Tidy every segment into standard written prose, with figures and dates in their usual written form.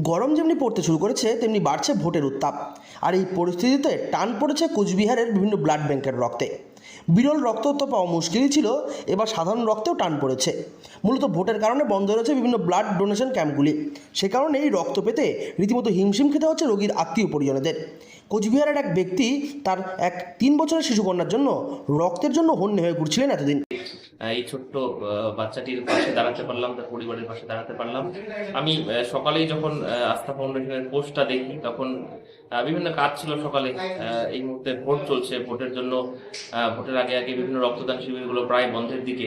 গরম যেমনি পড়তে শুরু করেছে তেমনি বাড়ছে ভোটের উত্তাপ। আর এই পরিস্থিতিতে টান পড়েছে কোচবিহারের বিভিন্ন ব্লাড ব্যাংকের রক্তে। বিরল রক্ত তো পাওয়া মুশকিলই ছিল, এবার সাধারণ রক্তেও টান পড়েছে। মূলত ভোটের কারণে বন্ধ রয়েছে বিভিন্ন ব্লাড ডোনেশন ক্যাম্পগুলি। সে কারণে এই রক্ত পেতে রীতিমতো হিমশিম খেতে হচ্ছে রোগীর আত্মীয় পরিজনদের। কোচবিহারের এক ব্যক্তি তার এক 3 বছরের শিশুকন্যার জন্য রক্তের জন্য হন্যে হয়ে ঘুরছিলেন এতদিন। এই ছোট্ট বাচ্চাটির পাশে দাঁড়াতে পারলাম, তার পরিবারের পাশে দাঁড়াতে পারলাম। আমি সকালেই যখন আস্থা ফাউন্ডেশনের পোস্টটা দেখি তখন বিভিন্ন কাজ ছিল সকালে। এই মুহূর্তে ভোট চলছে, ভোটের জন্য ভোটের আগে আগে বিভিন্ন রক্তদান শিবিরগুলো প্রায় বন্ধের দিকে,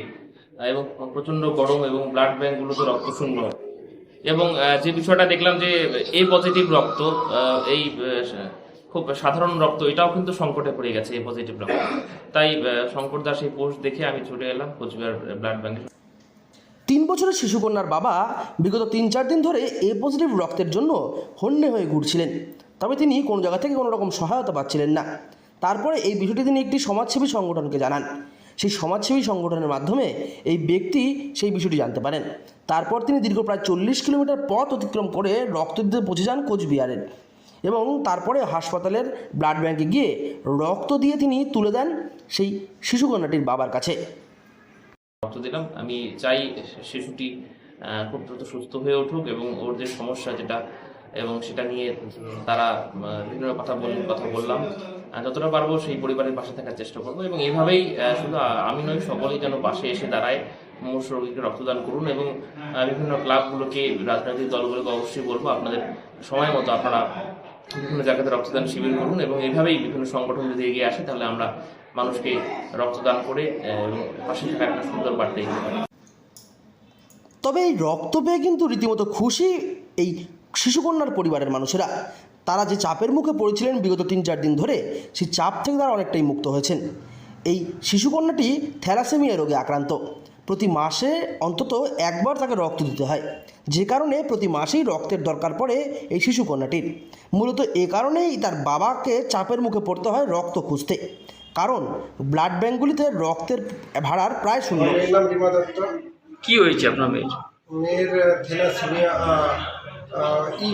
এবং প্রচন্ড গরম এবং ব্লাড ব্যাংকগুলোতে রক্ত শূন্য। এবং যে বিষয়টা দেখলাম যে এ পজিটিভ রক্ত, এই খুব সাধারণ রক্ত, এটাও কিন্তু সংকটে পড়ে গেছে এ পজিটিভ রক্ত। তাই শঙ্কর দাস এই পোস্ট দেখে আমি ছুটে এলাম কোচবিহার ব্লাড ব্যাংকে। 3 বছরের শিশুকন্যার বাবা বিগত 3-4 দিন ধরে এ পজিটিভ রক্তের জন্য হন্যে হয়ে ঘুরছিলেন, তবে তিনি কোনো জায়গা থেকে কোনো রকম সহায়তা পাচ্ছিলেন না। তারপরে এই বিষয়টি তিনি একটি সমাজসেবী সংগঠনকে জানান। সেই সমাজসেবী সংগঠনের মাধ্যমে এই ব্যক্তি সেই বিষয়টি জানতে পারেন। তারপর তিনি দীর্ঘ প্রায় 40 কিলোমিটার পথ অতিক্রম করে রক্ত দিতে পৌঁছে যান কোচবিহারের, এবং তারপরে হাসপাতালের ব্লাড ব্যাংকে গিয়ে রক্ত দিয়ে তিনি তুলে দেন সেই শিশুকন্যাটির বাবার কাছে। রক্ত দিলাম। আমি চাই শিশুটি খুব দ্রুত সুস্থ হয়ে উঠুক, এবং ওর যে সমস্যা যেটা, এবং সেটা নিয়ে তারা বিভিন্ন কথা বললাম। যতটা পারবো সেই পরিবারের পাশে থাকার চেষ্টা করবো, এবং এইভাবেই শুধু আমি নয়, সকলেই যেন পাশে এসে দাঁড়ায়, মুমূর্ষু রোগীকে রক্তদান করুন। এবং বিভিন্ন ক্লাবগুলোকে, রাজনৈতিক দলগুলোকে অবশ্যই বলবো, আপনাদের সময় মতো আপনারা বিভিন্ন জায়গাতে রক্তদান শিবির করুন, এবং এইভাবেই বিভিন্ন সংগঠন যদি এগিয়ে আসে তাহলে আমরা মানুষকে রক্তদান করে এবং পাশে থাকার একটা সুন্দর বার্তা দিতে পারি। তবে এই রক্ত পেয়ে কিন্তু রীতিমতো খুশি এই শিশুকন্যার পরিবারের মানুষেরা। তারা যে চাপের মুখে পড়েছিলেন বিগত 3-4 দিন ধরে, সেই চাপ থেকে তারা অনেকটাই মুক্ত হয়েছেন। এই শিশুকন্যাটি থ্যালাসেমিয়া রোগে আক্রান্ত। প্রতি মাসে অন্তত একবার তাকে রক্ত দিতে হয়, যে কারণে প্রতি মাসেই রক্তের দরকার পড়ে এই শিশুকন্যাটির। মূলত এ কারণেই তার বাবাকে চাপের মুখে পড়তে হয় রক্ত খুঁজতে, কারণ ব্লাড ব্যাঙ্কগুলিতে রক্তের ভাড়ার প্রায় শূন্য। কি হয়েছে আপনার মেয়ের? মেয়ের থ্যালাসেমিয়া,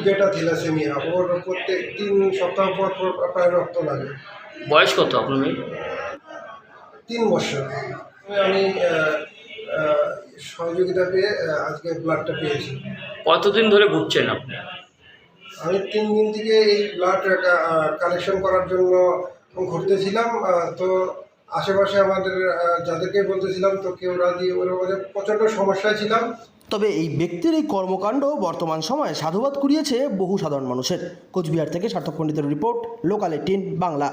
বেটা থ্যালাসেমিয়া। ওর প্রত্যেক 3 সপ্তাহ পর পর প্রায় রক্ত লাগে। বয়স কত আপনার মেয়ের? 3 বছর। আমি সহযোগিতা পেয়ে আজকে ব্লাডটা পেয়েছি। কতদিন ধরে ভুগছেন আপনি? আমি 3 দিন থেকে এই ব্লাড কালেকশন করার জন্য ঘুরতেছিলাম। তো আশেপাশে আমাদের যাদেরকে বলতেছিলাম, তো কেউ রাজি, ওর প্রচণ্ড সমস্যায় ছিলাম। তবে এই ব্যক্তির এই কর্মকাণ্ড বর্তমান সময়ে সাধুবাদ কুড়িয়েছে বহু সাধারণ মানুষের। কোচবিহার থেকে সার্থক পণ্ডিতের রিপোর্ট, লোকাল 18 বাংলা।